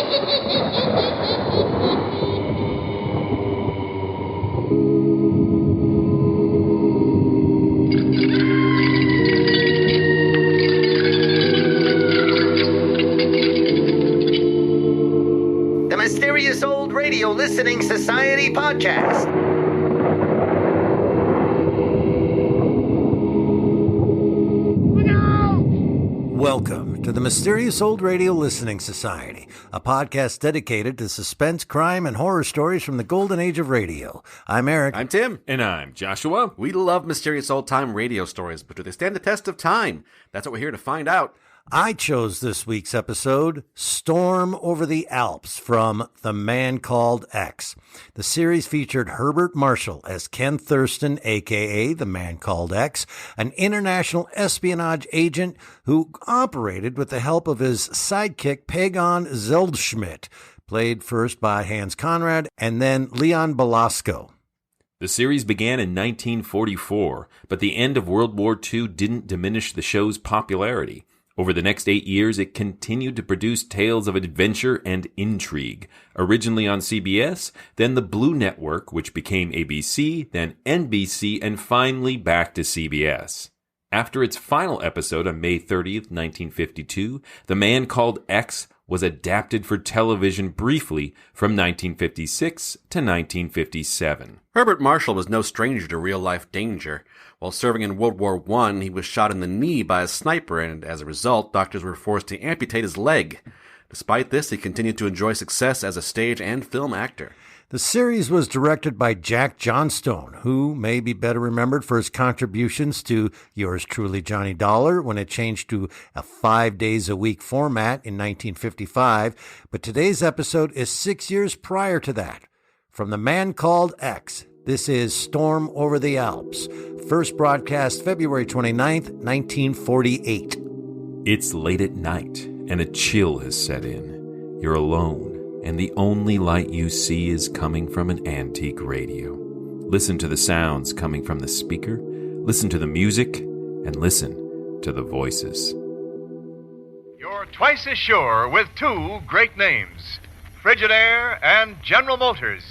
The Mysterious Old Radio Listening Society podcast. Welcome to the Mysterious Old Radio Listening Society, a podcast dedicated to suspense, crime, and horror stories from the golden age of radio. I'm Eric. I'm Tim. And I'm Joshua. We love mysterious old-time radio stories, but do they stand the test of time? That's what we're here to find out. I chose this week's episode, Storm Over the Alps, from The Man Called X. The series featured Herbert Marsall as Ken Thurston, a.k.a. The Man Called X, an international espionage agent who operated with the help of his sidekick, Pagon Zeldschmidt, played first by Hans Conrad and then Leon Belasco. The series began in 1944, but the end of World War II didn't diminish the show's popularity. Over the next 8 years, it continued to produce tales of adventure and intrigue, originally on CBS, then the Blue Network, which became ABC, then NBC, and finally back to CBS. After its final episode on May 30th, 1952, The Man Called X was adapted for television briefly from 1956 to 1957. Herbert Marsall was no stranger to real-life danger. While serving in World War I, he was shot in the knee by a sniper, and as a result, doctors were forced to amputate his leg. Despite this, he continued to enjoy success as a stage and film actor. The series was directed by Jack Johnstone, who may be better remembered for his contributions to Yours Truly, Johnny Dollar, when it changed to a 5-days-a-week format in 1955. But today's episode is 6 years prior to that. From The Man Called X, this is Storm Over the Alps, first broadcast February 29th, 1948. It's late at night, and a chill has set in. You're alone, and the only light you see is coming from an antique radio. Listen to the sounds coming from the speaker, listen to the music, and listen to the voices. You're twice as sure with two great names, Frigidaire and General Motors.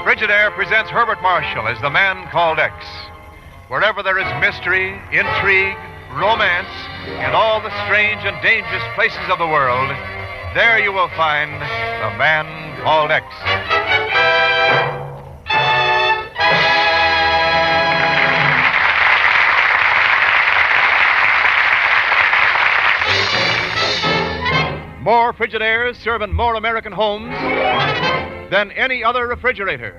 Frigidaire presents Herbert Marsall as The Man Called X. Wherever there is mystery, intrigue, romance, and all the strange and dangerous places of the world, there you will find The Man Called X. More Frigidaires serve in more American homes than any other refrigerator.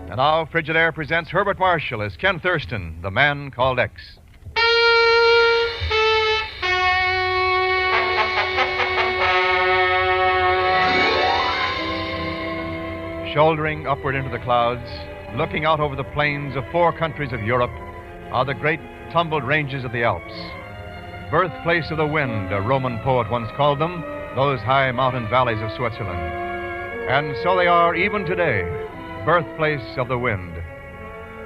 And now Frigidaire presents Herbert Marsall as Ken Thurston, The Man Called X. Shouldering upward into the clouds, looking out over the plains of 4 countries of Europe, are the great tumbled ranges of the Alps. Birthplace of the wind, a Roman poet once called them, those high mountain valleys of Switzerland. And so they are even today, birthplace of the wind.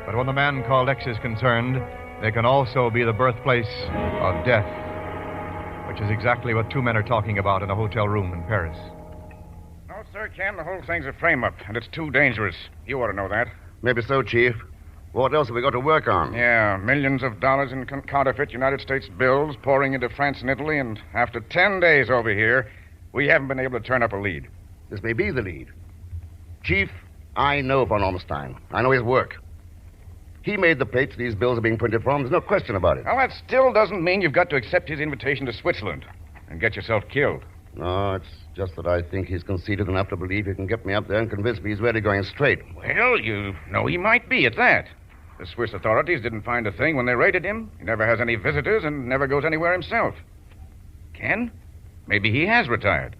But when The Man Called X is concerned, they can also be the birthplace of death, which is exactly what 2 men are talking about in a hotel room in Paris. No, sir, Ken, the whole thing's a frame-up, and it's too dangerous. You ought to know that. Maybe so, Chief. What else have we got to work on? Yeah, millions of dollars in counterfeit United States bills pouring into France and Italy, and after 10 days over here, we haven't been able to turn up a lead. This may be the lead. Chief, I know von Ormstein. I know his work. He made the plates these bills are being printed from. There's no question about it. Well, that still doesn't mean you've got to accept his invitation to Switzerland and get yourself killed. No, it's just that I think he's conceited enough to believe he can get me up there and convince me he's really going straight. Well, you know he might be at that. The Swiss authorities didn't find a thing when they raided him. He never has any visitors and never goes anywhere himself. Ken? Maybe he has retired.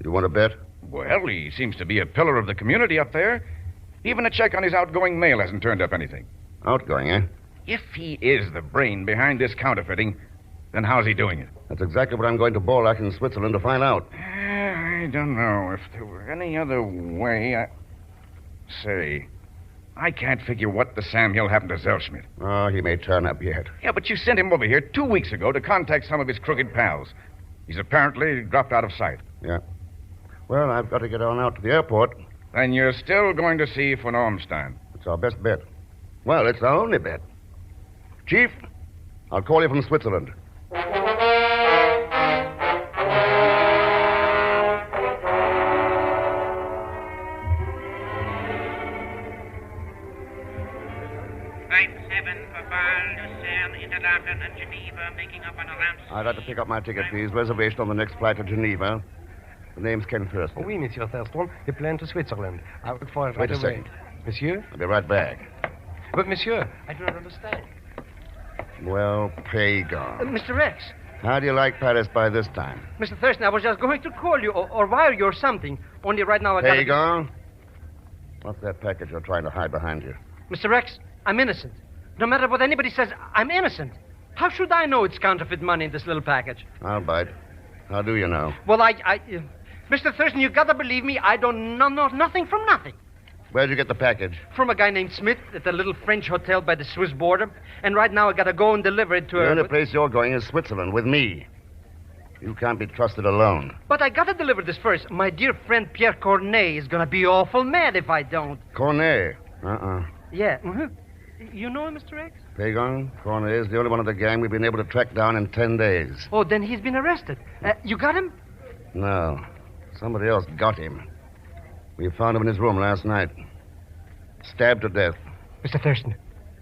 You want to bet? Well, he seems to be a pillar of the community up there. Even a check on his outgoing mail hasn't turned up anything. Outgoing, eh? If he is the brain behind this counterfeiting, then how's he doing it? That's exactly what I'm going to Borlak in Switzerland to find out. I don't know. If there were any other way, Say, I can't figure what the Sam Hill happened to Zellschmidt. Oh, he may turn up yet. Yeah, but you sent him over here 2 weeks ago to contact some of his crooked pals. He's apparently dropped out of sight. Yeah. Well, I've got to get on out to the airport. Then you're still going to see von Ormstein. It's our best bet. Well, it's our only bet. Chief, I'll call you from Switzerland. Interlaken and Geneva, making up on a ramp. I'd like to pick up my ticket, please. Reservation on the next flight to Geneva. The name's Ken Thurston. Oui, Monsieur Thurston. The plane to Switzerland. I'll look for it right Wait a away. second. Monsieur? I'll be right back. But, Monsieur, I do not understand. Well, Pagan. Mr. Rex. How do you like Paris by this time? Mr. Thurston, I was just going to call you or wire you or something. Only right now I got... Pagan? What's that package you're trying to hide behind you? Mr. Rex, I'm innocent. No matter what anybody says, I'm innocent. How should I know it's counterfeit money in this little package? I'll bite. How do you know? Well, Mr. Thurston, you gotta believe me, I don't know nothing from nothing. Where'd you get the package? From a guy named Smith at the little French hotel by the Swiss border. And right now I gotta go and deliver it to The her. only place you're going is Switzerland with me. You can't be trusted alone. But I gotta deliver this first. My dear friend Pierre Cornet is gonna be awful mad if I don't. Cornet? Uh-uh. Yeah. Mm-hmm. You know him, Mr. X? Pagan, Cornet is the only one of the gang we've been able to track down in 10 days. Oh, then he's been arrested. You got him? No. Somebody else got him. We found him in his room last night. Stabbed to death. Mr. Thurston,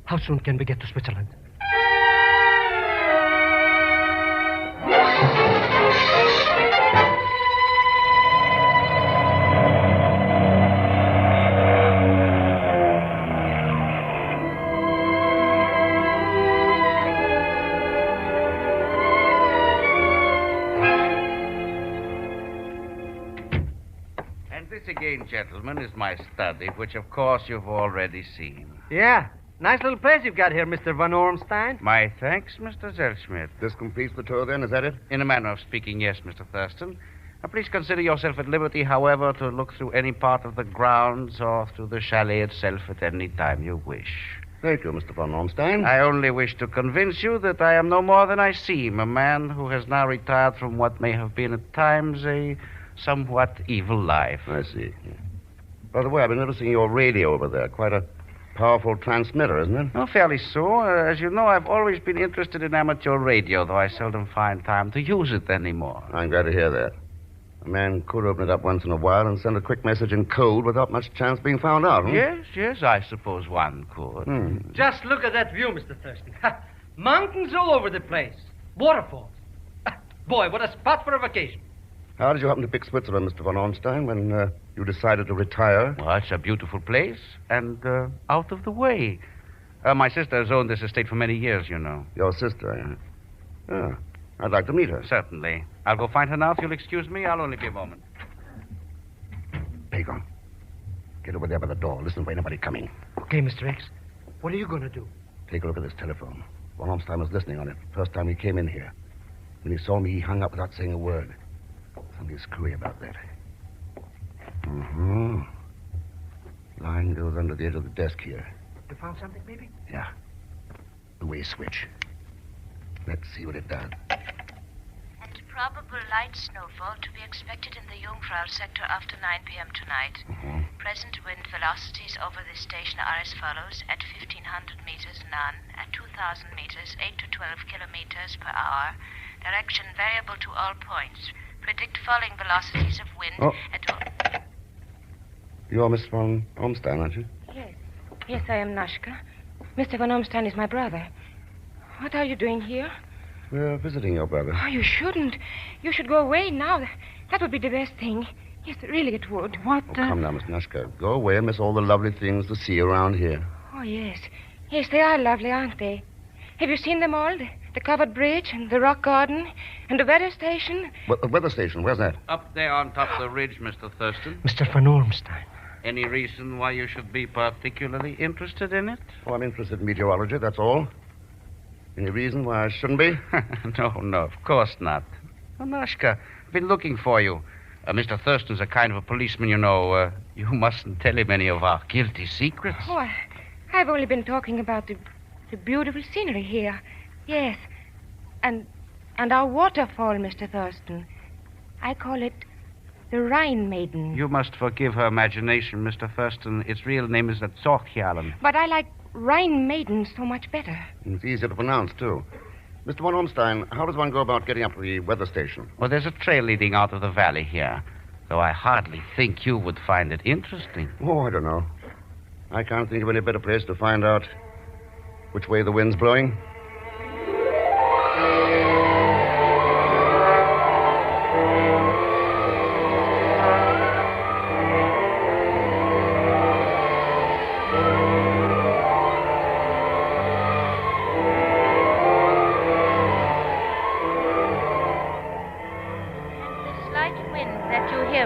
how soon can we get to Switzerland? Again, gentlemen, is my study, which, of course, you've already seen. Yeah. Nice little place you've got here, Mr. Von Ormstein. My thanks, Mr. Zellschmidt. This completes the tour, then? Is that it? In a manner of speaking, yes, Mr. Thurston. Now, please consider yourself at liberty, however, to look through any part of the grounds or through the chalet itself at any time you wish. Thank you, Mr. Von Ormstein. I only wish to convince you that I am no more than I seem, a man who has now retired from what may have been at times a somewhat evil life. I see. By the way, I've been noticing your radio over there. Quite a powerful transmitter, isn't it? Oh, fairly so. As you know, I've always been interested in amateur radio, though I seldom find time to use it anymore. I'm glad to hear that. A man could open it up once in a while and send a quick message in code without much chance being found out, huh? Yes, I suppose one could. Just look at that view, Mr. Thurston. Mountains all over the place. Waterfalls. Boy, what a spot for a vacation. How did you happen to pick Switzerland, Mr. Von Ormstein, when you decided to retire? Well, it's a beautiful place and out of the way. My sister has owned this estate for many years, you know. Your sister, eh? Yeah. I'd like to meet her. Certainly. I'll go find her now if you'll excuse me. I'll only be a moment. Pagan, get over there by the door. Listen for anybody coming. Okay, Mr. X. What are you going to do? Take a look at this telephone. Von Ormstein was listening on it first time he came in here. When he saw me, he hung up without saying a word. Something screwy about that. Mm-hmm. Line goes under the edge of the desk here. You found something, maybe? Yeah. The way switch. Let's see what it does. And probable light snowfall to be expected in the Jungfrau sector after 9 p.m. tonight. Mm-hmm. Present wind velocities over this station are as follows. At 1,500 meters, none. At 2,000 meters, 8 to 12 kilometers per hour. Direction variable to all points. Predict falling velocities of wind at all... You're Miss Von Ormstein, aren't you? Yes. Yes, I am Nashka. Mr. Von Ormstein is my brother. What are you doing here? We're visiting your brother. Oh, you shouldn't. You should go away now. That would be the best thing. Yes, really it would. What? Come now, Miss Nashka. Go away and miss all the lovely things to see around here. Oh, yes. Yes, they are lovely, aren't they? Have you seen them all? The covered bridge and the rock garden and the weather station? The weather station, where's that? Up there on top of the ridge, Mr. Thurston. Mr. Von Ormstein. Any reason why you should be particularly interested in it? Oh, I'm interested in meteorology, that's all. Any reason why I shouldn't be? No, of course not. Nashka, I've been looking for you. Mr. Thurston's a kind of a policeman, you know. You mustn't tell him any of our guilty secrets. Oh, I've only been talking about the beautiful scenery here. Yes. And our waterfall, Mr. Thurston. I call it the Rhinemaiden. You must forgive her imagination, Mr. Thurston. Its real name is the Zorkjalen. But I like Rhinemaiden so much better. It's easier to pronounce, too. Mr. von Ormstein, how does one go about getting up to the weather station? Well, there's a trail leading out of the valley here, though I hardly think you would find it interesting. Oh, I don't know. I can't think of any better place to find out which way the wind's blowing.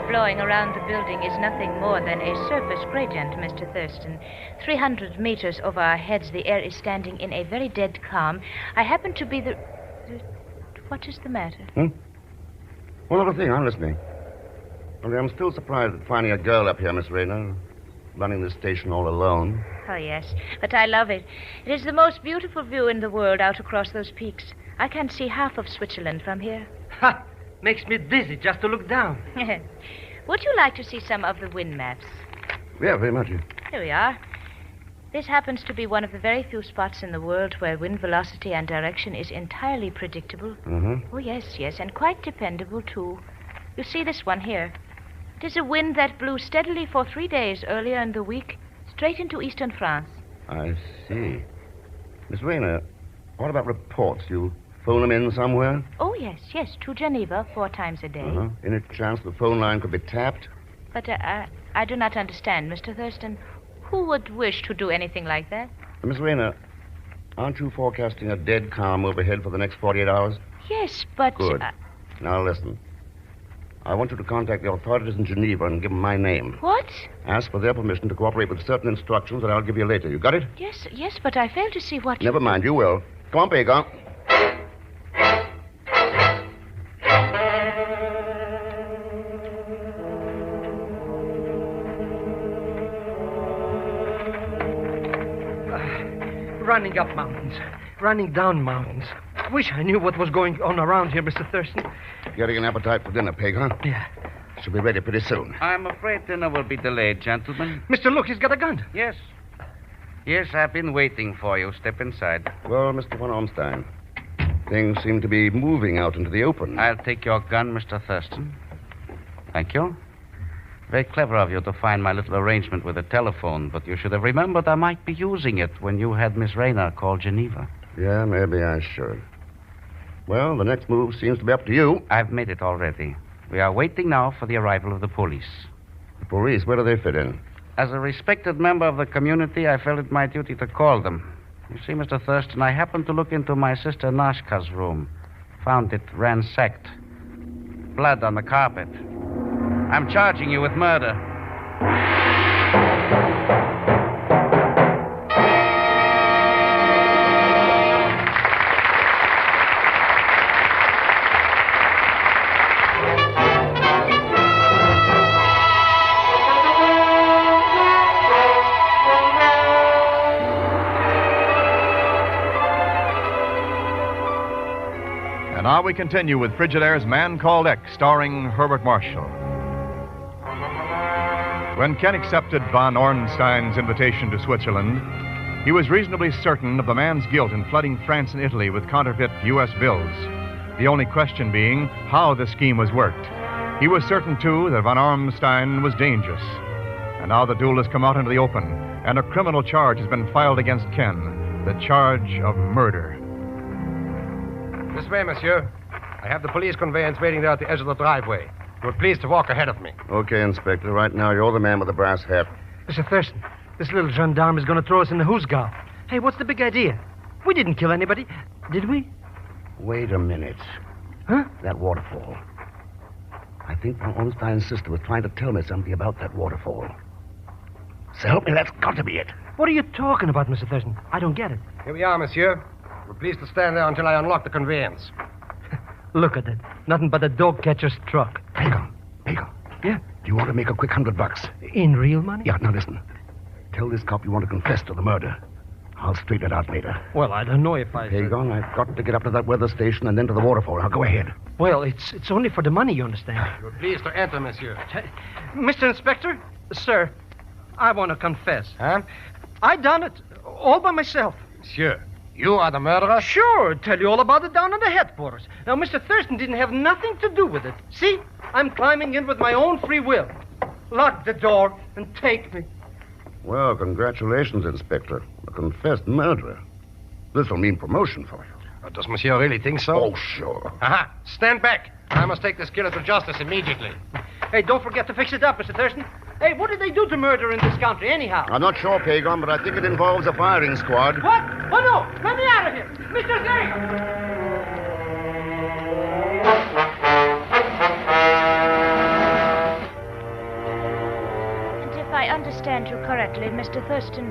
Blowing around the building is nothing more than a surface gradient, Mr. Thurston. 300 meters over our heads, the air is standing in a very dead calm. I happen to be the... What is the matter? One other thing, I'm listening. Only I'm still surprised at finding a girl up here, Miss Rayner, running this station all alone. Oh, yes, but I love it. It is the most beautiful view in the world out across those peaks. I can see half of Switzerland from here. Ha! Makes me dizzy just to look down. Would you like to see some of the wind maps? Yeah, very much. Here we are. This happens to be one of the very few spots in the world where wind velocity and direction is entirely predictable. Mm-hmm. Oh, yes, and quite dependable, too. You see this one here. It is a wind that blew steadily for 3 days earlier in the week, straight into eastern France. I see. Miss Rayner, what about reports? You phone them in somewhere? Oh, yes, to Geneva 4 times a day. Uh-huh. Any chance the phone line could be tapped? But I do not understand, Mr. Thurston. Who would wish to do anything like that? Miss Rayner, aren't you forecasting a dead calm overhead for the next 48 hours? Yes, but... Good. Now, listen. I want you to contact the authorities in Geneva and give them my name. What? Ask for their permission to cooperate with certain instructions that I'll give you later. You got it? Yes, but I fail to see what... Never mind, you will. Come on, Pagon. Running up mountains, running down mountains. Wish I knew what was going on around here, Mr. Thurston. Getting an appetite for dinner, Peg, huh? Yeah. Should be ready pretty soon. I'm afraid dinner will be delayed, gentlemen. Mr. Look, he's got a gun. Yes, I've been waiting for you. Step inside. Well, Mr. von Ormstein, things seem to be moving out into the open. I'll take your gun, Mr. Thurston. Thank you. Very clever of you to find my little arrangement with the telephone, but you should have remembered I might be using it when you had Miss Rayner call Geneva. Yeah, maybe I should. Well, the next move seems to be up to you. I've made it already. We are waiting now for the arrival of the police. The police? Where do they fit in? As a respected member of the community, I felt it my duty to call them. You see, Mr. Thurston, I happened to look into my sister Nashka's room. Found it ransacked. Blood on the carpet. I'm charging you with murder. And now we continue with Frigidaire's Man Called X, starring Herbert Marsall. When Ken accepted von Ornstein's invitation to Switzerland, he was reasonably certain of the man's guilt in flooding France and Italy with counterfeit U.S. bills. The only question being how the scheme was worked. He was certain, too, that von Ornstein was dangerous. And now the duel has come out into the open, and a criminal charge has been filed against Ken, the charge of murder. This way, monsieur. I have the police conveyance waiting there at the edge of the driveway. You will please to walk ahead of me. Okay, Inspector. Right now, you're the man with the brass hat. Mr. Thurston, this little gendarme is going to throw us in the hoosgow. Hey, what's the big idea? We didn't kill anybody, did we? Wait a minute. Huh? That waterfall. I think von Ornstein's sister was trying to tell me something about that waterfall. So help me, that's got to be it. What are you talking about, Mr. Thurston? I don't get it. Here we are, monsieur. We're pleased to stand there until I unlock the conveyance. Look at it. Nothing but a dog catcher's truck. Pago. Yeah? Do you want to make a quick $100? In real money? Yeah, now listen. Tell this cop you want to confess to the murder. I'll straighten it out later. Well, I don't know if I... Pagon, I've got to get up to that weather station and then to the waterfall. Now, go ahead. Well, it's only for the money, you understand. You're pleased to enter, monsieur. Mr. Inspector, sir, I want to confess. Huh? I done it all by myself. Monsieur, you are the murderer? Sure, tell you all about it down in the headquarters. Now, Mr. Thurston didn't have nothing to do with it. See? I'm climbing in with my own free will. Lock the door and take me. Well, congratulations, Inspector. A confessed murderer. This'll mean promotion for you. Does monsieur really think so? Oh, sure. Aha! Stand back. I must take this killer to justice immediately. Hey, don't forget to fix it up, Mr. Thurston. Hey, what did they do to murder in this country, anyhow? I'm not sure, Pagon, but I think it involves a firing squad. What? Oh, no! Let me out of here! Mr. Thurston! If I understand you correctly, Mr. Thurston,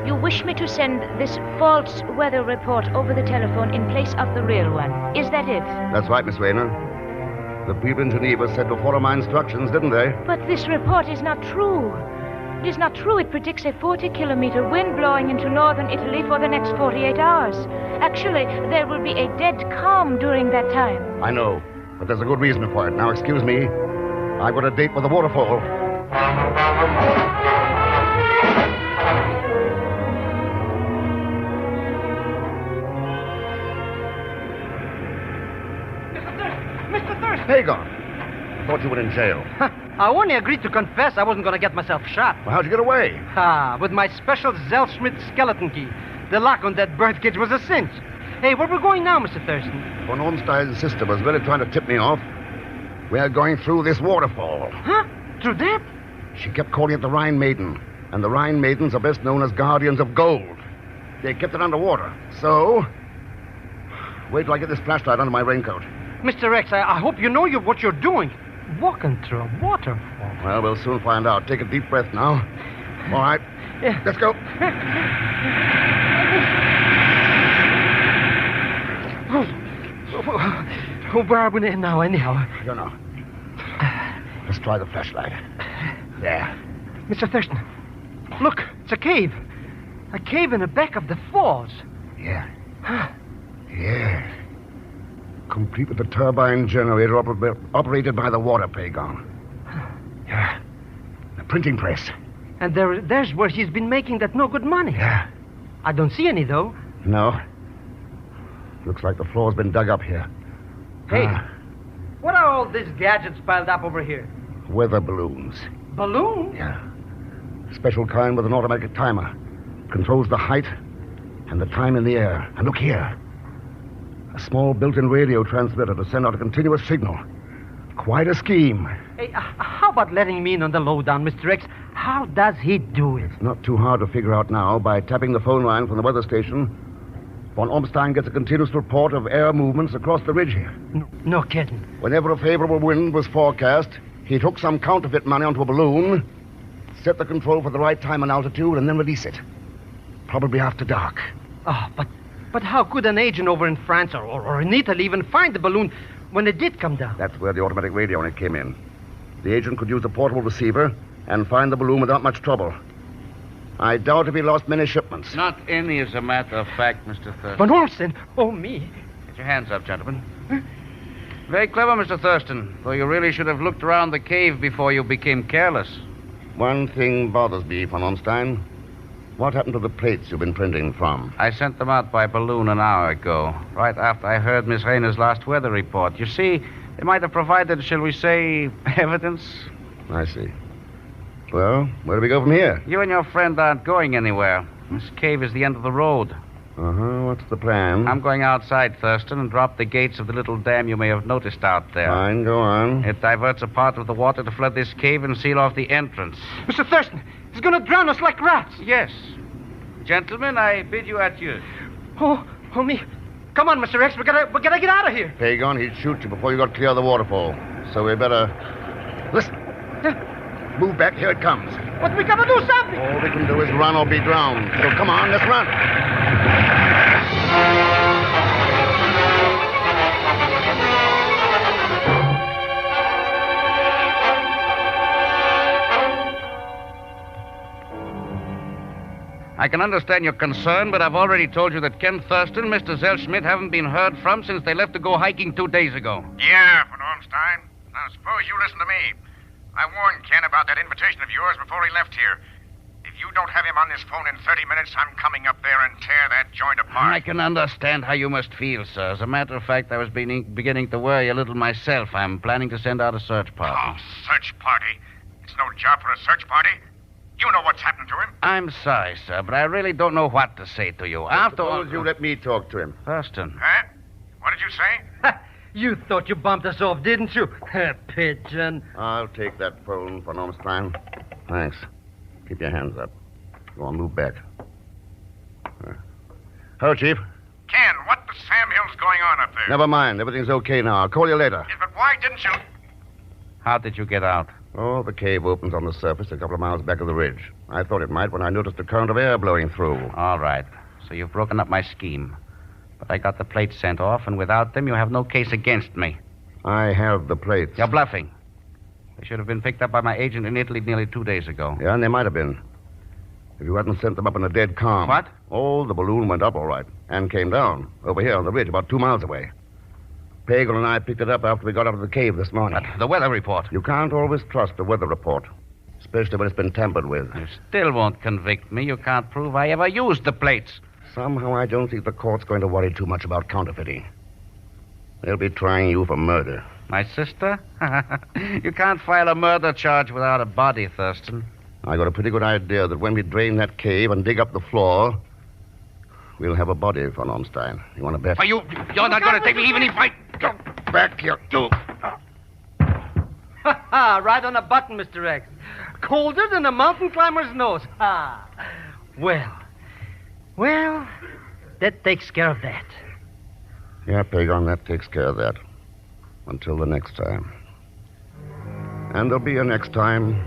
you wish me to send this false weather report over the telephone in place of the real one. Is that it? That's right, Miss Rayner. The people in Geneva said to follow my instructions, didn't they? But this report is not true. It is not true. It predicts a 40-kilometer wind blowing into northern Italy for the next 48 hours. Actually, there will be a dead calm during that time. I know, but there's a good reason for it. Now, excuse me. I've got a date with the waterfall. Mr. Thurston! Pagon, I thought you were in jail. I only agreed to confess I wasn't going to get myself shot. Well, how'd you get away? With my special Zellschmidt skeleton key. The lock on that bird cage was a cinch. Hey, where we're going now, Mr. Thurston? Von Ormstein's sister was really trying to tip me off. We're going through this waterfall. Huh? Through that? She kept calling it the Rhinemaiden. And the Rhinemaidens are best known as guardians of gold. They kept it underwater. So, wait till I get this flashlight under my raincoat. Mr. X, I hope you know what you're doing. Walking through a waterfall. Well, we'll soon find out. Take a deep breath now. All right. Yeah. Let's go. Where are we now, anyhow? I don't know. Let's try the flashlight. There. Mr. Thurston, look, it's a cave. A cave in the back of the falls. Yeah. Yeah. Complete with the turbine generator operated by the water, Pagon. Yeah. The printing press. And there's where he's been making that no-good money. Yeah. I don't see any, though. No. Looks like the floor's been dug up here. Hey, what are all these gadgets piled up over here? Weather balloons. Balloons? Yeah. Special kind with an automatic timer. Controls the height and the time in the air. And look here. A small built-in radio transmitter to send out a continuous signal. Quite a scheme. Hey, how about letting me in on the lowdown, Mr. X? How does he do it? It's not too hard to figure out now. By tapping the phone line from the weather station, von Ormstein gets a continuous report of air movements across the ridge here. No kidding. Whenever a favorable wind was forecast, he'd hook some counterfeit money onto a balloon, set the control for the right time and altitude, and then release it. Probably after dark. Oh, but how could an agent over in France or in Italy even find the balloon when it did come down? That's where the automatic radio on it came in. The agent could use a portable receiver and find the balloon without much trouble. I doubt if he lost many shipments. Not any, as a matter of fact, Mr. Thurston. Van Ormsten? Oh, me. Get your hands up, gentlemen. Very clever, Mr. Thurston, though you really should have looked around the cave before you became careless. One thing bothers me, von Ormstein. What happened to the plates you've been printing from? I sent them out by balloon an hour ago, right after I heard Miss Rayner's last weather report. You see, they might have provided, shall we say, evidence. I see. Well, where do we go from here? You and your friend aren't going anywhere. This cave is the end of the road. Uh-huh. What's the plan? I'm going outside, Thurston, and drop the gates of the little dam you may have noticed out there. Fine, go on. It diverts a part of the water to flood this cave and seal off the entrance. Mr. Thurston, he's going to drown us like rats. Yes. Gentlemen, I bid you adieu. Oh, me. Come on, Mr. X, we gotta get out of here. Pagon, he'd shoot you before you got clear of the waterfall. So we better... Listen. Move back, here it comes. But we gotta do something. All we can do is run or be drowned. So come on, let's run. I can understand your concern, but I've already told you that Ken Thurston and Mr. Zellschmidt haven't been heard from since they left to go hiking 2 days ago. Yeah, von Ormstein. Now, suppose you listen to me. I warned Ken about that invitation of yours before he left here. If you don't have him on this phone in 30 minutes, I'm coming up there and tear that joint apart. I can understand how you must feel, sir. As a matter of fact, I was beginning to worry a little myself. I'm planning to send out a search party. Oh, search party? It's no job for a search party. You know what's happened to him. I'm sorry, sir, but I really don't know what to say to you. After all... Suppose you let me talk to him. Thurston. Huh? What did you say? You thought you bumped us off, didn't you? Pigeon. I'll take that phone, von Ormstein. Thanks. Keep your hands up. Go on, move back. Hello, Chief. Ken, what the Sam Hill's going on up there? Never mind. Everything's okay now. I'll call you later. Yes, but why didn't you... How did you get out? Oh, the cave opens on the surface a couple of miles back of the ridge. I thought it might when I noticed a current of air blowing through. All right. So you've broken up my scheme. But I got the plates sent off, and without them, you have no case against me. I have the plates. You're bluffing. They should have been picked up by my agent in Italy nearly 2 days ago. Yeah, and they might have been. If you hadn't sent them up in a dead calm. What? Oh, the balloon went up all right. And came down. Over here on the ridge, about 2 miles away. Pagel and I picked it up after we got out of the cave this morning. But the weather report. You can't always trust the weather report. Especially when it's been tampered with. You still won't convict me. You can't prove I ever used the plates. Somehow I don't think the court's going to worry too much about counterfeiting. They'll be trying you for murder. My sister? You can't file a murder charge without a body, Thurston. I got a pretty good idea that when we drain that cave and dig up the floor, we'll have a body, von Ormstein. You want to bet? You're not going to take me even if I... Go back here, too. Ha! Right on the button, Mr. X. Colder than a mountain climber's nose. Ha! Well, that takes care of that. Yeah, Pagon, that takes care of that. Until the next time. And there'll be a next time.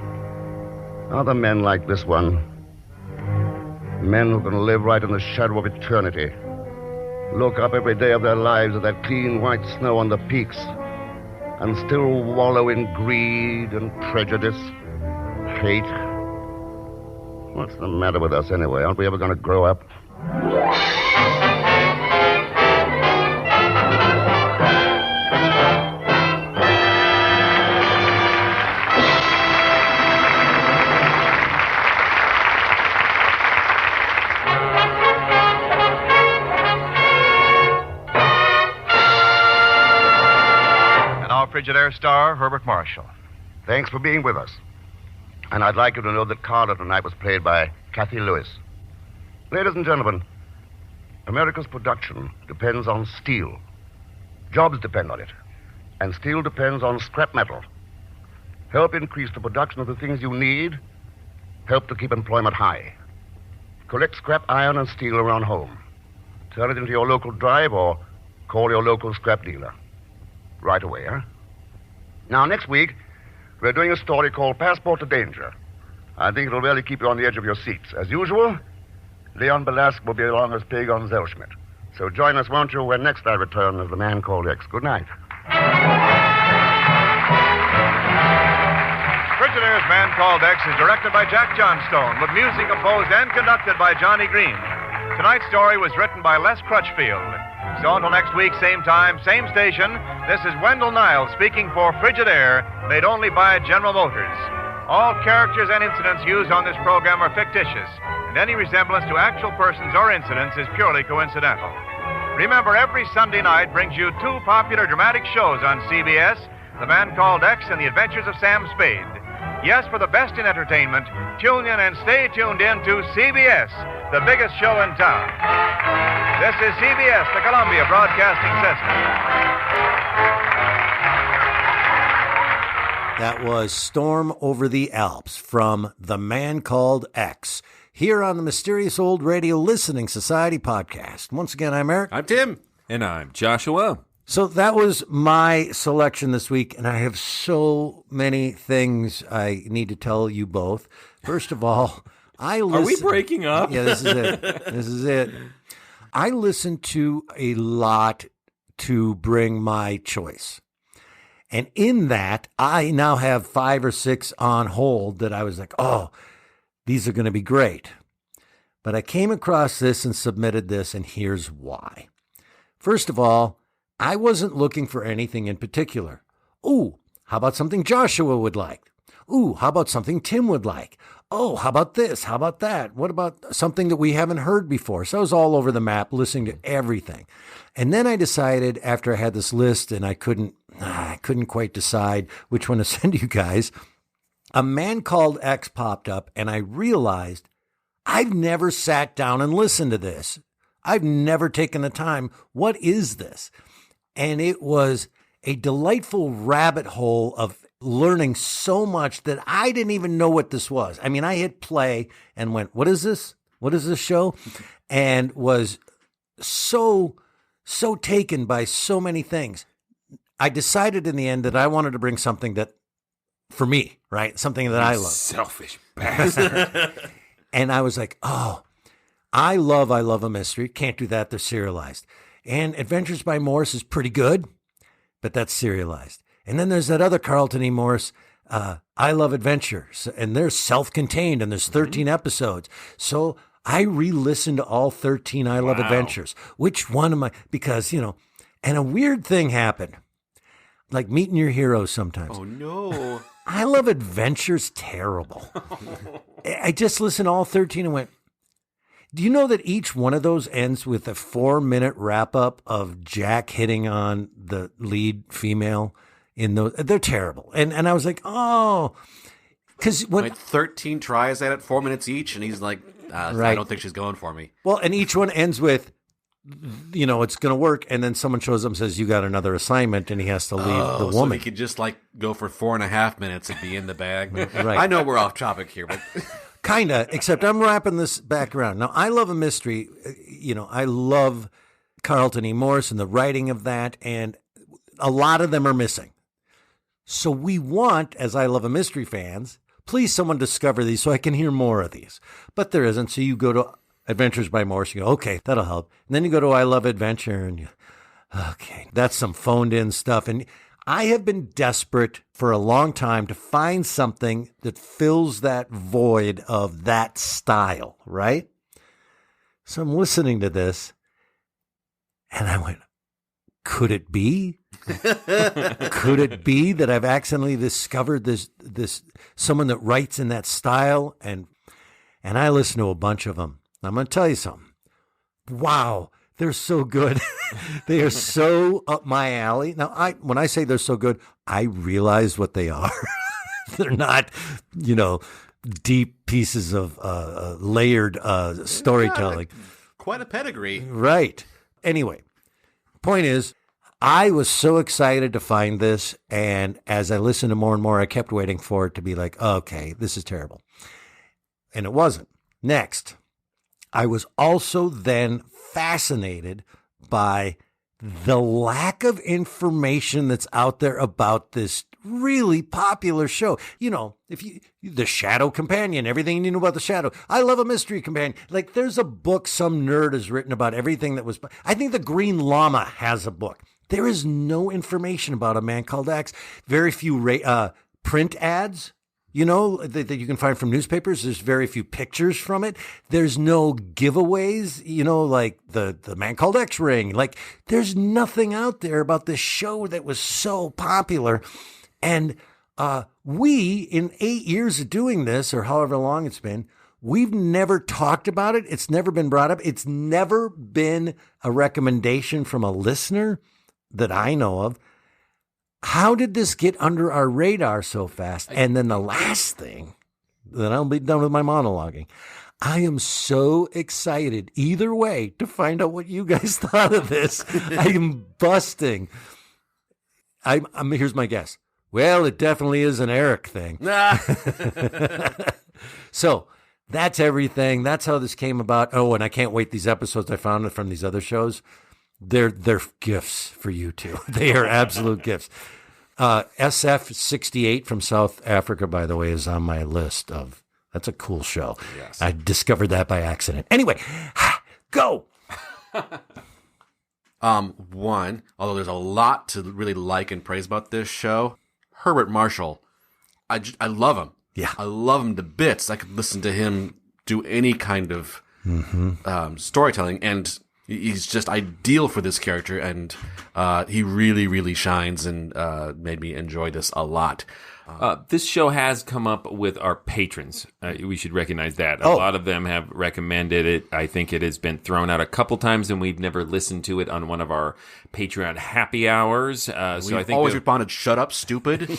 Other men like this one. Men who can live right in the shadow of eternity. Look up every day of their lives at that clean white snow on the peaks. And still wallow in greed and prejudice. Hate. What's the matter with us anyway? Aren't we ever going to grow up? Frigidaire star Herbert Marshall. Thanks for being with us. And I'd like you to know that Carla tonight was played by Kathy Lewis. Ladies and gentlemen, America's production depends on steel. Jobs depend on it. And steel depends on scrap metal. Help increase the production of the things you need. Help to keep employment high. Collect scrap iron and steel around home. Turn it into your local drive or call your local scrap dealer. Right away, huh? Now, next week, we're doing a story called Passport to Danger. I think it'll really keep you on the edge of your seats. As usual, Leon Belasque will be along as Pagon Zellschmidt. So join us, won't you, when next I return as the Man Called X. Good night. Frigidaire's Man Called X is directed by Jack Johnstone, with music composed and conducted by Johnny Green. Tonight's story was written by Les Crutchfield. So until next week, same time, same station, this is Wendell Niles speaking for Frigidaire, made only by General Motors. All characters and incidents used on this program are fictitious, and any resemblance to actual persons or incidents is purely coincidental. Remember, every Sunday night brings you two popular dramatic shows on CBS, The Man Called X and The Adventures of Sam Spade. Yes, for the best in entertainment, tune in and stay tuned in to CBS, the biggest show in town. This is CBS, the Columbia Broadcasting System. That was Storm Over the Alps from The Man Called X, here on the Mysterious Old Radio Listening Society podcast. Once again, I'm Eric. I'm Tim. And I'm Joshua. So that was my selection this week, and I have so many things I need to tell you both. First of all, Are we breaking up? Yeah, this is it. This is it. I listen to a lot to bring my choice. And in that, I now have 5 or 6 on hold that I was like, oh, these are going to be great. But I came across this and submitted this, and here's why. First of all, I wasn't looking for anything in particular. Ooh, how about something Joshua would like? Ooh, how about something Tim would like? Oh, how about this? How about that? What about something that we haven't heard before? So I was all over the map listening to everything. And then I decided after I had this list and I couldn't quite decide which one to send you guys, A Man Called X popped up and I realized I've never sat down and listened to this. I've never taken the time. What is this? And it was a delightful rabbit hole of learning so much that I didn't even know what this was. I mean, I hit play and went, what is this? What is this show? And was so taken by so many things. I decided in the end that I wanted to bring something that, for me, right? Something that I love. Selfish bastard. And I was like, oh, I love a mystery. Can't do that. They're serialized. And Adventures by Morse is pretty good, but that's serialized. And then there's that other Carlton E. Morse, I Love Adventure. And they're self-contained, and there's 13 episodes. So I re-listened to all 13 I Love Adventures. Which one am I? Because, and a weird thing happened. Like meeting your heroes sometimes. Oh, no. I Love Adventure's terrible. I just listened to all 13 and went, do you know that each one of those ends with a 4-minute wrap-up of Jack hitting on the lead female in those? They're terrible. And I was like, oh. Because when 13 tries at it, 4 minutes each, and he's like, right. I don't think she's going for me. Well, and each one ends with, it's going to work. And then someone shows up and says, you got another assignment, and he has to leave the woman. So he could just go for 4.5 minutes and be in the bag. Right. I know we're off topic here, but kind of, except I'm wrapping this back around. Now, I love a mystery. I love Carlton E. Morse and the writing of that, and a lot of them are missing. So we want, as I Love a Mystery fans, please someone discover these so I can hear more of these. But there isn't. So you go to Adventures by Morse, you go, okay, that'll help. And then you go to I Love Adventure, and okay, that's some phoned in stuff. And I have been desperate for a long time to find something that fills that void of that style, right? So I'm listening to this, and I went, could it be? Could it be that I've accidentally discovered this someone that writes in that style? And I listen to a bunch of them. I'm going to tell you something. Wow, they're so good. They are so up my alley. Now, when I say they're so good, I realize what they are. They're not, deep pieces of layered storytelling. Quite a pedigree. Right. Anyway, point is, I was so excited to find this, and as I listened to more and more, I kept waiting for it to be like, okay, this is terrible. And it wasn't. Next, I was also then fascinated by the lack of information that's out there about this really popular show. The Shadow Companion, everything you know about the Shadow. I Love a Mystery Companion. Like, there's a book some nerd has written about everything that was. I think the Green Llama has a book. There is no information about A Man Called X. Very few print ads, that you can find from newspapers. There's very few pictures from it. There's no giveaways, like the Man Called X ring. Like, there's nothing out there about this show that was so popular. And we, in 8 years of doing this, or however long it's been, we've never talked about it. It's never been brought up. It's never been a recommendation from a listener that I know of. How did this get under our radar so fast? And then the last thing, then I'll be done with my monologuing. I am so excited either way to find out what you guys thought of this. I am busting. Here's my guess. Well, it definitely is an Eric thing. So that's everything. That's how this came about. Oh, and I can't wait. These episodes I found from these other shows. They're gifts for you too. They are absolute gifts. SF68 from South Africa, by the way, is on my list of. That's a cool show. Yes. I discovered that by accident. Anyway, go. One, although there's a lot to really like and praise about this show, Herbert Marshall. I love him. Yeah. I love him to bits. I could listen to him do any kind of storytelling, and he's just ideal for this character, and he really, really shines and made me enjoy this a lot. This show has come up with our patrons. We should recognize that. A lot of them have recommended it. I think it has been thrown out a couple times, and we've never listened to it on one of our Patreon happy hours. So I think always responded, "Shut up, stupid."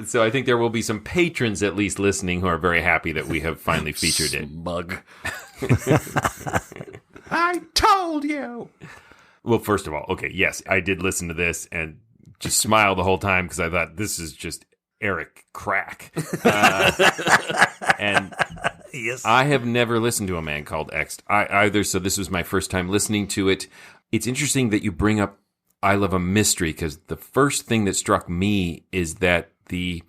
So I think there will be some patrons at least listening who are very happy that we have finally featured it. Smug. I told you. Well, first of all, okay, yes, I did listen to this and just smile the whole time because I thought this is just Eric crack. And yes. I have never listened to A Man Called X either, so this was my first time listening to it. It's interesting that you bring up I Love a Mystery, because the first thing that struck me is that the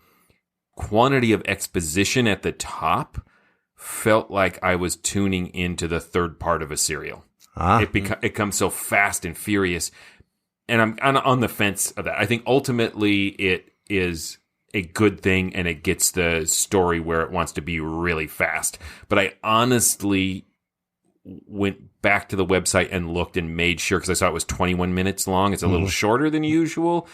quantity of exposition at the top felt like I was tuning into the third part of a serial. It comes so fast and furious. And I'm on the fence of that. I think ultimately it is a good thing and it gets the story where it wants to be really fast. But I honestly went back to the website and looked and made sure, because I saw it was 21 minutes long. It's a little shorter than usual.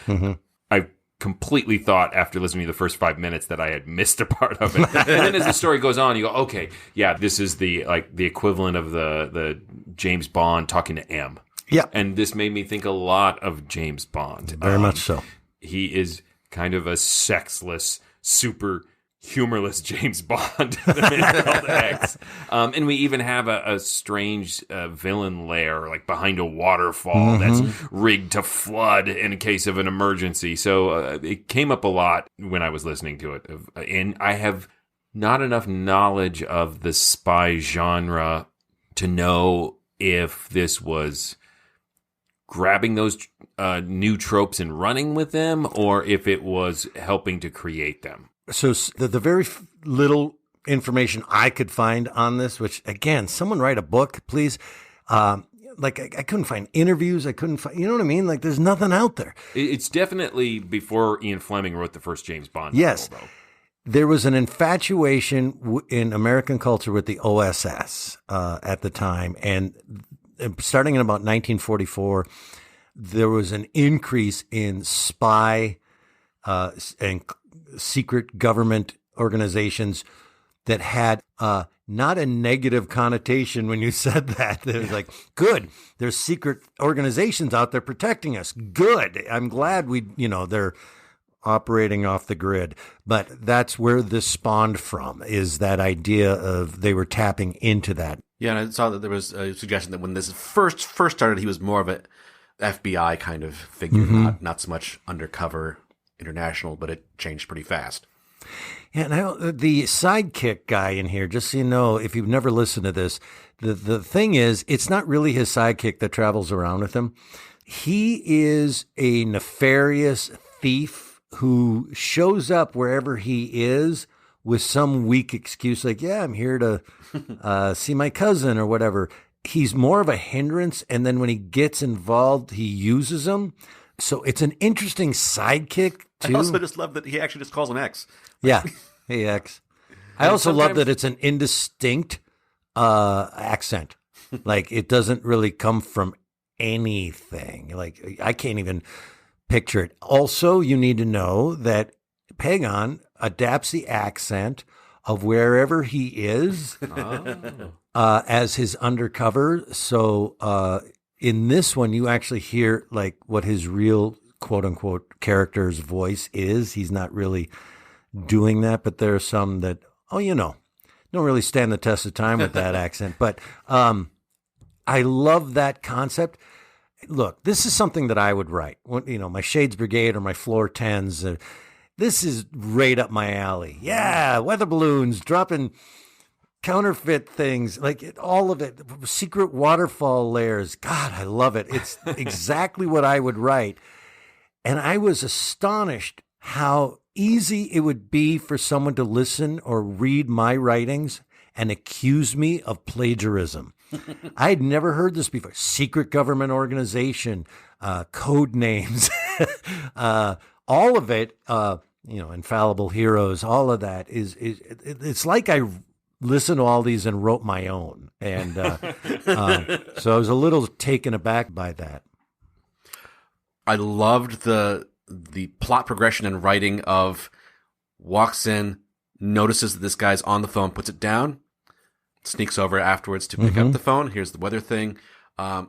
I completely thought after listening to the first 5 minutes that I had missed a part of it. And then as the story goes on, you go, okay, yeah, this is the equivalent of the James Bond talking to M. Yeah. And this made me think a lot of James Bond. Very much so. He is kind of a sexless, super humorless James Bond, The Man Called X. And we even have a strange villain lair, like behind a waterfall that's rigged to flood in case of an emergency. So it came up a lot when I was listening to it. And I have not enough knowledge of the spy genre to know if this was grabbing those new tropes and running with them, or if it was helping to create them. So the very little information I could find on this, which again, someone write a book, please. I couldn't find interviews. I couldn't find, you know what I mean? Like there's nothing out there. It's definitely before Ian Fleming wrote the first James Bond yes. novel, though. There was an infatuation in American culture with the OSS at the time. And starting in about 1944, there was an increase in spy and secret government organizations that had not a negative connotation when you said that. It was like, good, there's secret organizations out there protecting us. Good. I'm glad they're operating off the grid. But that's where this spawned from, is that idea of they were tapping into that. Yeah, and I saw that there was a suggestion that when this first started, he was more of an FBI kind of figure, not so much undercover international, but it changed pretty fast. Yeah, now the sidekick guy in here, just so you know, if you've never listened to this, the thing is, it's not really his sidekick that travels around with him. He is a nefarious thief who shows up wherever he is with some weak excuse, like, yeah, I'm here to see my cousin or whatever. He's more of a hindrance, and then when he gets involved, he uses them. So it's an interesting sidekick, too. I also just love that he actually just calls him X. Yeah. Hey, X. I also love that it's an indistinct accent. Like, it doesn't really come from anything. Like, I can't even picture it. Also, you need to know that Pagan adapts the accent of wherever he is as his undercover. So in this one, you actually hear like what his real quote unquote character's voice is. He's not really doing that, but there are some that, don't really stand the test of time with that accent. But I love that concept. Look, this is something that I would write. My Shades Brigade or my Floor 10s. This is right up my alley. Yeah, weather balloons, dropping counterfeit things, like all of it, secret waterfall layers. God, I love it. It's exactly what I would write. And I was astonished how easy it would be for someone to listen or read my writings and accuse me of plagiarism. I had never heard this before. Secret government organization, code names, all of it, infallible heroes, all of that it's like I listened to all these and wrote my own. And so I was a little taken aback by that. I loved the plot progression and writing of walks in, notices that this guy's on the phone, puts it down, sneaks over afterwards to pick up the phone. Here's the weather thing.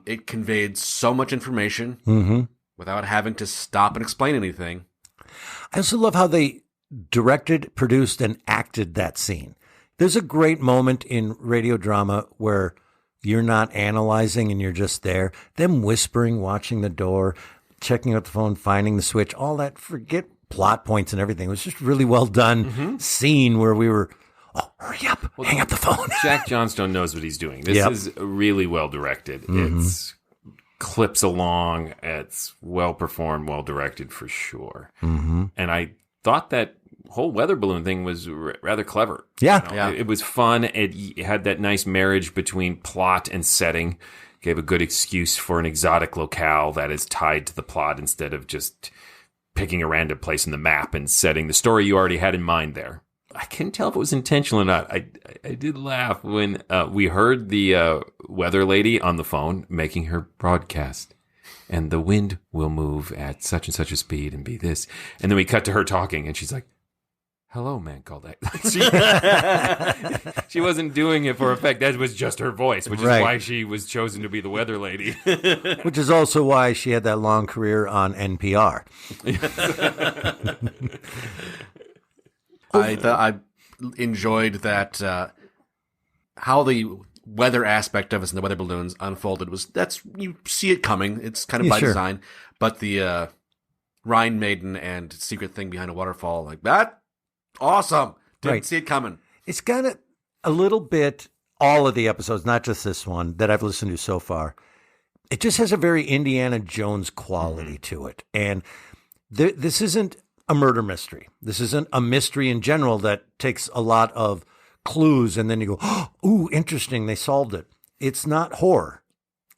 It conveyed so much information without having to stop and explain anything. I also love how they directed, produced, and acted that scene. There's a great moment in radio drama where you're not analyzing and you're just there. Them whispering, watching the door, checking out the phone, finding the switch, all that. Forget plot points and everything. It was just really well done scene where we were, oh, hurry up, hang up the phone. Jack Johnstone knows what he's doing. This is really well directed. It's clips along. It's well performed, well directed for sure. And I thought that whole weather balloon thing was rather clever. Yeah. It was fun. It had that nice marriage between plot and setting. Gave a good excuse for an exotic locale that is tied to the plot instead of just picking a random place in the map and setting the story you already had in mind there. I couldn't tell if it was intentional or not. I did laugh when we heard the weather lady on the phone making her broadcast. And the wind will move at such and such a speed and be this. And then we cut to her talking and she's like, hello, man, called that. She wasn't doing it for effect. That was just her voice, which is why she was chosen to be the weather lady. Which is also why she had that long career on NPR. I enjoyed that how the weather aspect of us and the weather balloons unfolded you see it coming. It's kind of by design, but the Rhinemaiden and secret thing behind a waterfall like that. Awesome. Didn't see it coming. It's got a little bit, all of the episodes, not just this one that I've listened to so far. It just has a very Indiana Jones quality to it. And this isn't a murder mystery. This isn't a mystery in general that takes a lot of clues and then you go, oh, ooh, interesting, they solved it. It's not horror.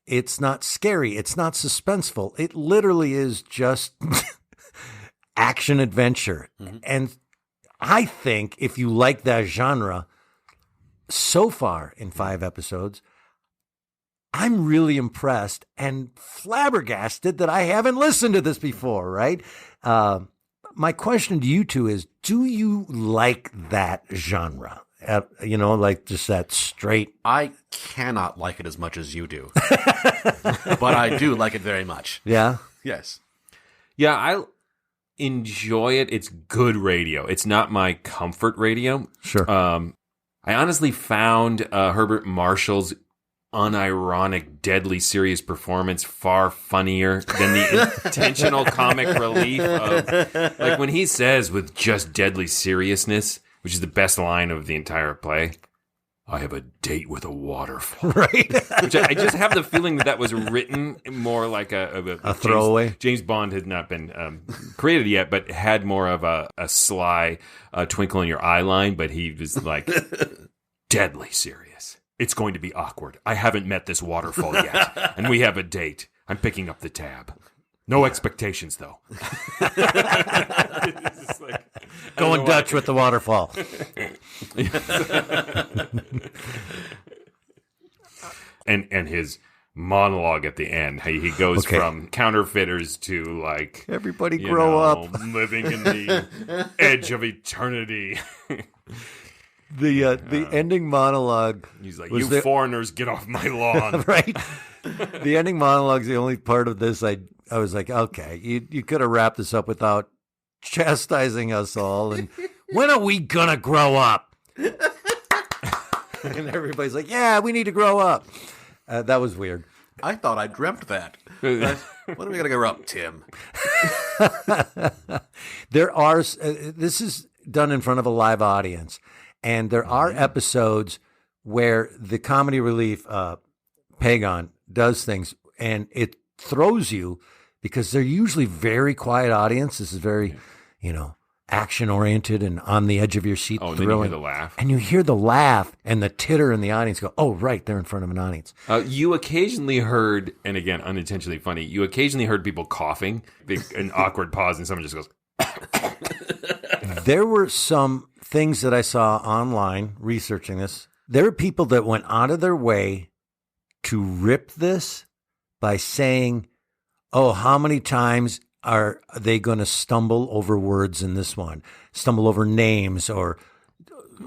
It's not scary. It's not suspenseful. It literally is just action adventure. And I think if you like that genre, so far in 5 episodes, I'm really impressed and flabbergasted that I haven't listened to this before, right? My question to you two is, do you like that genre? Like just that straight... I cannot like it as much as you do. But I do like it very much. Yeah? Yes. Yeah, I enjoy it. It's good radio. It's not my comfort radio. Sure. I honestly found Herbert Marshall's unironic, deadly serious performance far funnier than the intentional comic relief of, like when he says with just deadly seriousness, which is the best line of the entire play, I have a date with a waterfall. Right. Which I just have the feeling that was written more like a throwaway. James Bond had not been created yet, but had more of a sly twinkle in your eye line. But he was like, deadly serious. It's going to be awkward. I haven't met this waterfall yet. And we have a date. I'm picking up the tab. No expectations, though. Going Dutch with the waterfall. and his monologue at the end, he goes from counterfeiters to like everybody grow up, living in the edge of eternity. The ending monologue. He's like, "You foreigners, get off my lawn!" Right. The ending monologue is the only part of this I was like, okay, you could have wrapped this up without chastising us all. And when are we gonna grow up? And everybody's like, yeah, we need to grow up. That was weird. I thought I dreamt that. When are we gonna grow up, Tim? There are. This is done in front of a live audience, and there are episodes where the comedy relief Pagon does things, and it throws you because they're usually very quiet audience. This is very, action-oriented and on the edge of your seat. Oh, and then you hear the laugh. And you hear the laugh and the titter in the audience go, oh, right, they're in front of an audience. You occasionally heard, and again, unintentionally funny, you occasionally heard people coughing, an awkward pause, and someone just goes... There were some things that I saw online researching this. There are people that went out of their way to rip this by saying, oh, how many times are they going to stumble over words in this one, stumble over names or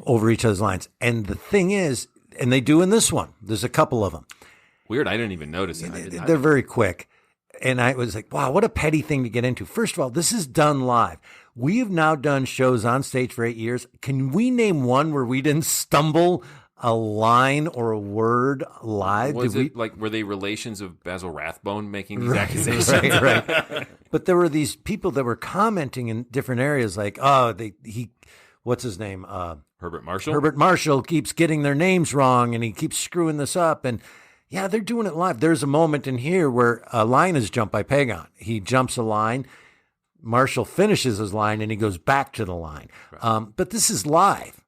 over each other's lines? And the thing is, and they do in this one, there's a couple of them. Weird, I didn't even notice it. They're very quick. And I was like, wow, what a petty thing to get into. First of all, this is done live. We have now done shows on stage for 8 years. Can we name one where we didn't stumble a line or a word live? Were they relations of Basil Rathbone making these accusations? Right. But there were these people that were commenting in different areas like, what's his name? Herbert Marsall? Herbert Marsall keeps getting their names wrong and he keeps screwing this up. And yeah, they're doing it live. There's a moment in here where a line is jumped by Pagan. He jumps a line. Marshall finishes his line and he goes back to the line. Right. But this is live.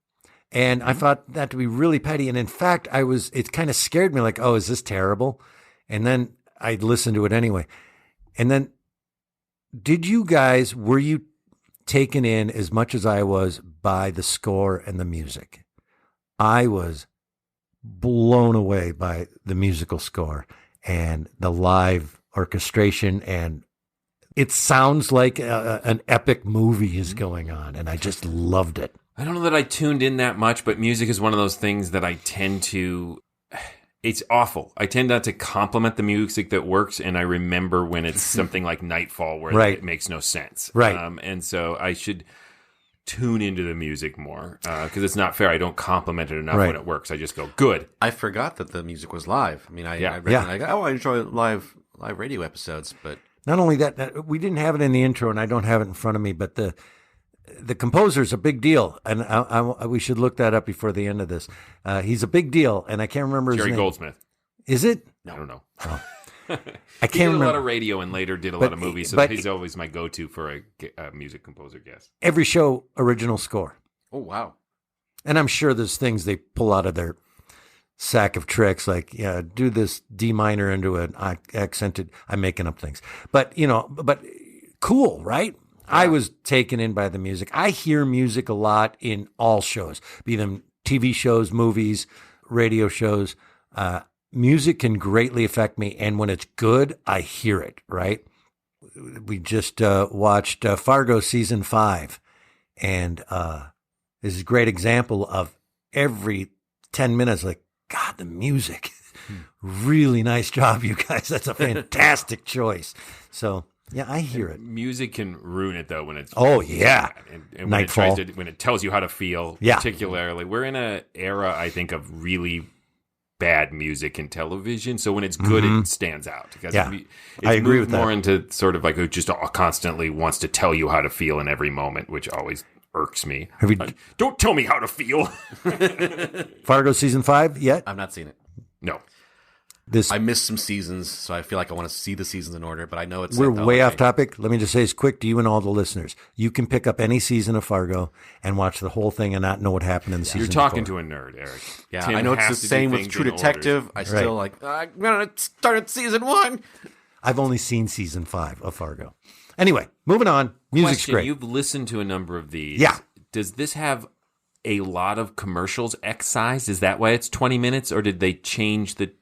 And I thought that to be really petty. And in fact, it kind of scared me like, oh, is this terrible? And then I listened to it anyway. And then were you taken in as much as I was by the score and the music? I was blown away by the musical score and the live orchestration, and it sounds like an epic movie is going on, and I just loved it. I don't know that I tuned in that much, but music is one of those things that I tend to... It's awful. I tend not to compliment the music that works, and I remember when it's something like Nightfall where it makes no sense. Right. And so I should tune into the music more because it's not fair. I don't compliment it enough when it works. I just go, good. I forgot that the music was live. I mean, I enjoy live radio episodes, but... Not only that, we didn't have it in the intro, and I don't have it in front of me, but the composer's a big deal, and we should look that up before the end of this. He's a big deal, and I can't remember his name. Jerry Goldsmith. Is it? No. I don't know. Oh. I can't remember. He did a lot of radio and later did a lot of movies, so he's always my go-to for a music composer guest. Every show, original score. Oh, wow. And I'm sure there's things they pull out of their sack of tricks, like, do this D minor into an accented, I'm making up things. But cool, right? Yeah. I was taken in by the music. I hear music a lot in all shows, be them TV shows, movies, radio shows. Music can greatly affect me, and when it's good, I hear it, right? We just watched Fargo season 5, and this is a great example of every 10 minutes, like, God, the music. Really nice job, you guys. That's a fantastic choice. So, yeah, I hear it. Music can ruin it, though, when it's... Oh, yeah. And when when it tells you how to feel, particularly. We're in an era, I think, of really bad music in television. So when it's good, it stands out. Because I agree with that. More into sort of like it just constantly wants to tell you how to feel in every moment, which always irks me. Don't tell me how to feel. Fargo season 5 yet? I've not seen it. No. I missed some seasons, so I feel like I want to see the seasons in order, but I know it's... We're way off topic. Let me just say this quick to you and all the listeners. You can pick up any season of Fargo and watch the whole thing and not know what happened in the season. You're talking to a nerd, Eric. Yeah, Tim, I know it's the same with True Detective. I still I'm going to start at season 1. I've only seen season 5 of Fargo. Anyway, moving on. Music's great. You've listened to a number of these. Yeah. Does this have a lot of commercials excised? Is that why it's 20 minutes, or did they change the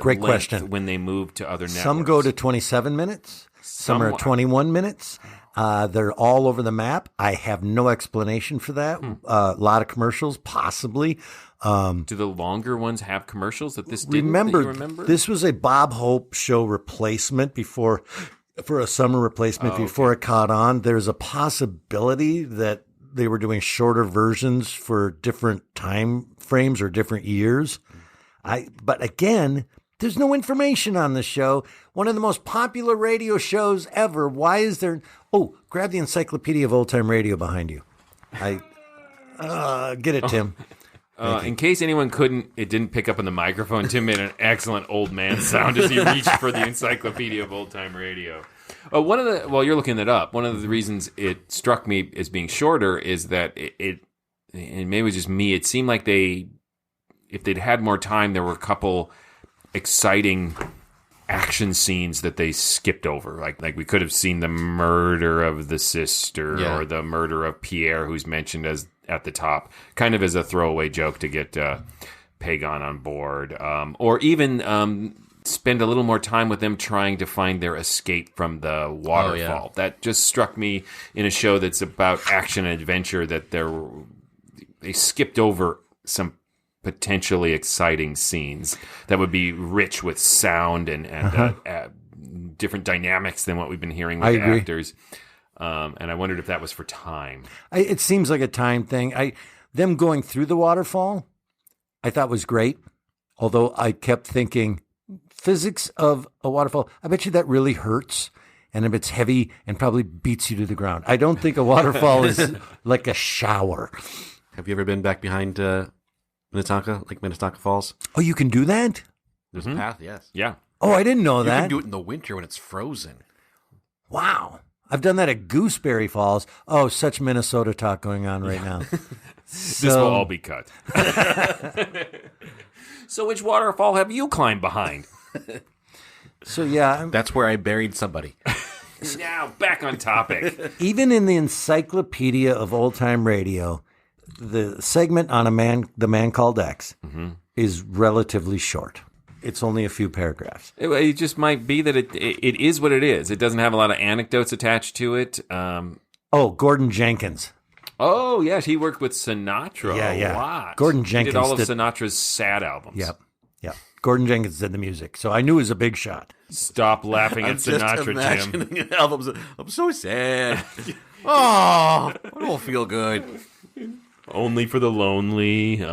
great question when they moved to other networks? Some go to 27 minutes. Some are 21 minutes. They're all over the map. I have no explanation for that. A lot of commercials, possibly. Do the longer ones have commercials that this didn't? Remember? This was a Bob Hope show replacement for a summer replacement before it caught on. There's a possibility that they were doing shorter versions for different time frames or different years. But again, there's no information on the show. One of the most popular radio shows ever. Why is there... Oh, grab the Encyclopedia of Old Time Radio behind you. Get it, Tim. In case anyone didn't pick up on the microphone, Tim made an excellent old man sound as he reached for the Encyclopedia of Old Time Radio. While you're looking it up, one of the reasons it struck me as being shorter is that and maybe it was just me, it seemed like if they'd had more time, there were a couple exciting action scenes that they skipped over. Like we could have seen the murder of the sister or the murder of Pierre, who's mentioned as at the top, kind of as a throwaway joke to get Pagan on board, or even spend a little more time with them trying to find their escape from the waterfall. That just struck me in a show that's about action and adventure that they skipped over some potentially exciting scenes that would be rich with sound and different dynamics than what we've been hearing with the actors. And I wondered if that was for time. It seems like a time thing. Them going through the waterfall, I thought was great. Although I kept thinking, physics of a waterfall, I bet you that really hurts. And if it's heavy and probably beats you to the ground. I don't think a waterfall is like a shower. Have you ever been back behind Minnetonka, like Minnetonka Falls? Oh, you can do that? There's a path, yes. Yeah. Oh, I didn't know that. You can do it in the winter when it's frozen. Wow. I've done that at Gooseberry Falls. Oh, such Minnesota talk going on right now. This will all be cut. So which waterfall have you climbed behind? So, yeah. That's where I buried somebody. Now, back on topic. Even in the Encyclopedia of Old-Time Radio, the segment on the man called X is relatively short. It's only a few paragraphs. It just might be that it is what it is. It doesn't have a lot of anecdotes attached to it. Gordon Jenkins. Oh, yes, he worked with Sinatra a lot. Gordon Jenkins did all of Sinatra's sad albums. Yep. Gordon Jenkins did the music, so I knew it was a big shot. Stop laughing at Sinatra, Tim. Albums. I'm so sad. Oh, I don't feel good. Only for the Lonely,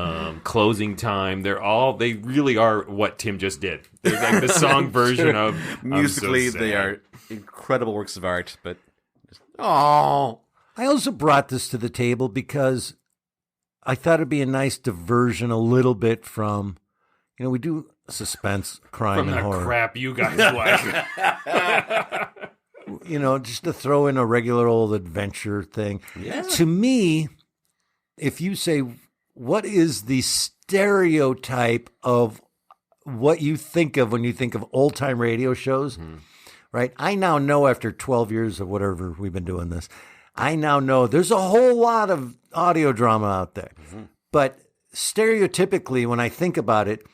Closing Time. They really are what Tim just did. They're like the song version of musically. They are incredible works of art, but I also brought this to the table because I thought it'd be a nice diversion a little bit from, we do suspense, crime, from and horror. Crap you guys like. Just to throw in a regular old adventure thing. Yeah. To me, if you say, what is the stereotype of what you think of when you think of old-time radio shows, right? I now know after 12 years of whatever we've been doing this, I now know there's a whole lot of audio drama out there. But stereotypically, when I think about it,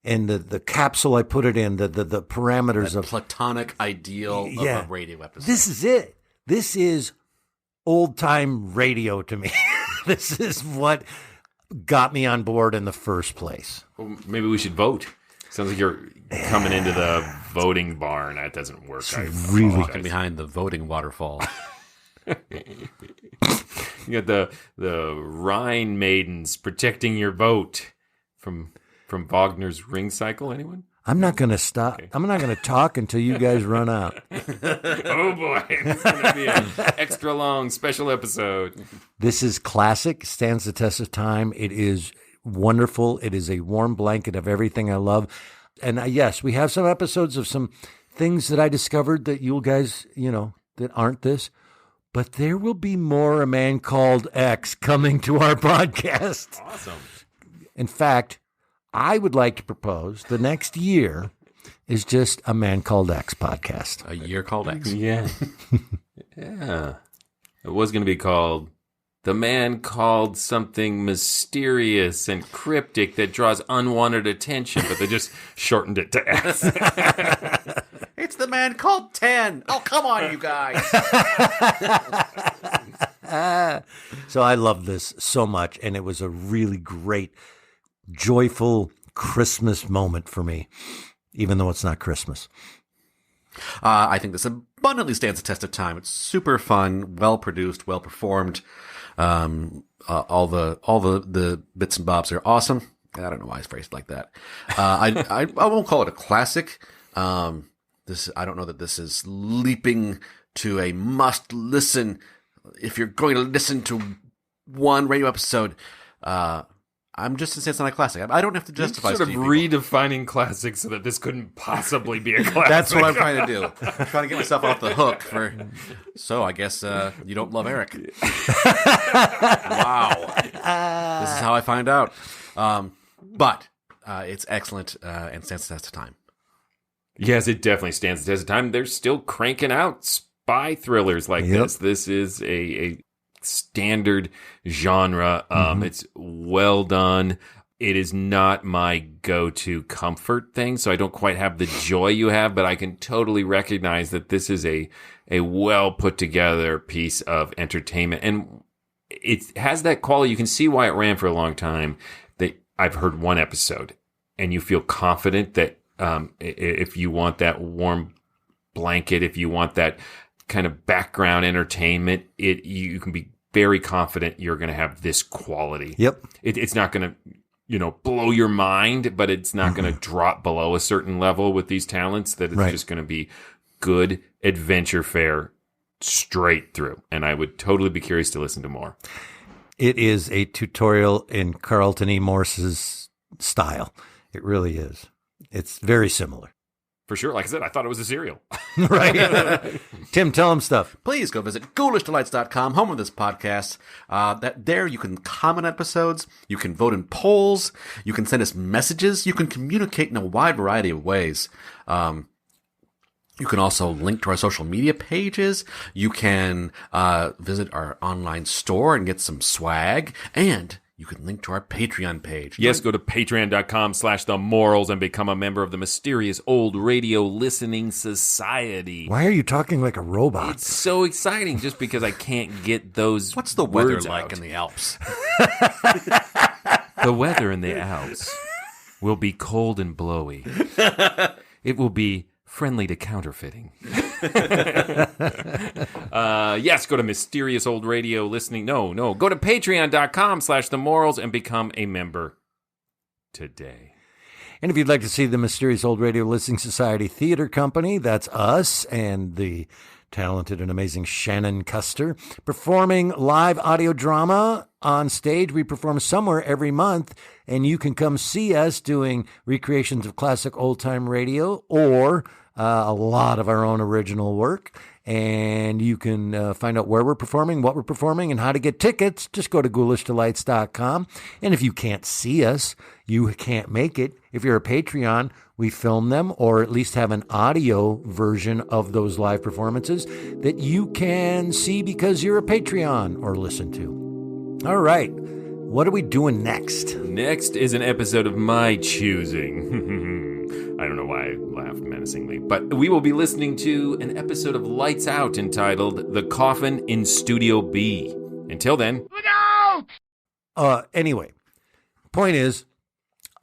and the capsule I put it in, the parameters of platonic ideal of a radio episode. This is it. This is old-time radio to me. This is what got me on board in the first place. Well, maybe we should vote. Sounds like you're coming into the voting barn. That doesn't work. Really walking behind the voting waterfall. You got the Rhinemaidens protecting your vote from Wagner's Ring Cycle. Anyone? I'm not going to stop. Okay. I'm not going to talk until you guys run out. Oh, boy. It's going to be an extra long special episode. This is classic, stands the test of time. It is wonderful. It is a warm blanket of everything I love. And yes, we have some episodes of some things that I discovered that you guys, that aren't this. But there will be more A Man Called X coming to our podcast. Awesome. In fact, I would like to propose the next year is just A Man Called X podcast. A year called X. Yeah. Yeah. It was going to be called The Man Called Something Mysterious and Cryptic that draws unwanted attention, but they just shortened it to X. It's The Man Called 10. Oh, come on, you guys. So I love this so much, and it was a really great, joyful Christmas moment for me, even though it's not Christmas. I think this abundantly stands the test of time. It's super fun, well produced, well performed. All the bits and bobs are awesome. I don't know why it's phrased like that. I won't call it a classic. I don't know that this is leaping to a must listen. If you're going to listen to one radio episode, I'm just saying it's not a classic. I don't have to justify You're sort of redefining classics so that this couldn't possibly be a classic. That's what I'm trying to do. I'm trying to get myself off the hook for. So I guess you don't love Eric. Wow. This is how I find out. But it's excellent and stands the test of time. Yes, it definitely stands the test of time. They're still cranking out spy thrillers like this. This is a standard genre. It's well done. It is not my go-to comfort thing, so I don't quite have the joy you have, but I can totally recognize that this is a well put together piece of entertainment. And it has that quality. You can see why it ran for a long time. That I've heard one episode, and you feel confident that if you want that warm blanket, if you want that kind of background entertainment, you can be very confident you're going to have this quality. Yep. It's not going to, blow your mind, but it's not going to drop below a certain level with these talents, that it's just going to be good adventure fare straight through. And I would totally be curious to listen to more. It is a tutorial in Carlton E. Morse's style. It really is. It's very similar. For sure. Like I said, I thought it was a cereal. Right. Tim, tell them stuff. Please go visit GhoulishDelights.com, home of this podcast. There you can comment episodes, you can vote in polls, you can send us messages, you can communicate in a wide variety of ways. You can also link to our social media pages. You can visit our online store and get some swag, and you can link to our Patreon page. Yes, go to patreon.com/themorals and become a member of the mysterious old radio listening society. Why are you talking like a robot? It's so exciting just because I can't get those What's the weather words like out. in the Alps? The weather in the Alps will be cold and blowy. It will be friendly to counterfeiting. Yes, go to Mysterious Old Radio Listening. No, go to patreon.com/themorals and become a member today. And if you'd like to see the Mysterious Old Radio Listening Society Theater Company, that's us and the talented and amazing Shannon Custer performing live audio drama on stage. We perform somewhere every month, and you can come see us doing recreations of classic old-time radio or a lot of our own original work. And you can find out where we're performing, what we're performing, and how to get tickets. Just go to GhoulishDelights.com. And if you can't see us, you can't make it. If you're a Patreon, we film them, or at least have an audio version of those live performances that you can see because you're a Patreon or listen to. All right. What are we doing next? Next is an episode of my choosing. I don't know why I laughed menacingly, but we will be listening to an episode of Lights Out entitled The Coffin in Studio B. Until then. Look out! Anyway, point is,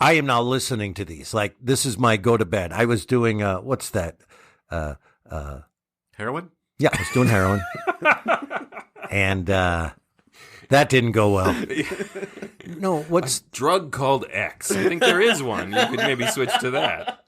I am now listening to these. Like, this is my go to bed. I was doing, what's that? Heroin? Yeah, I was doing heroin. And that didn't go well. No, what's a drug called X? I think there is one. You could maybe switch to that.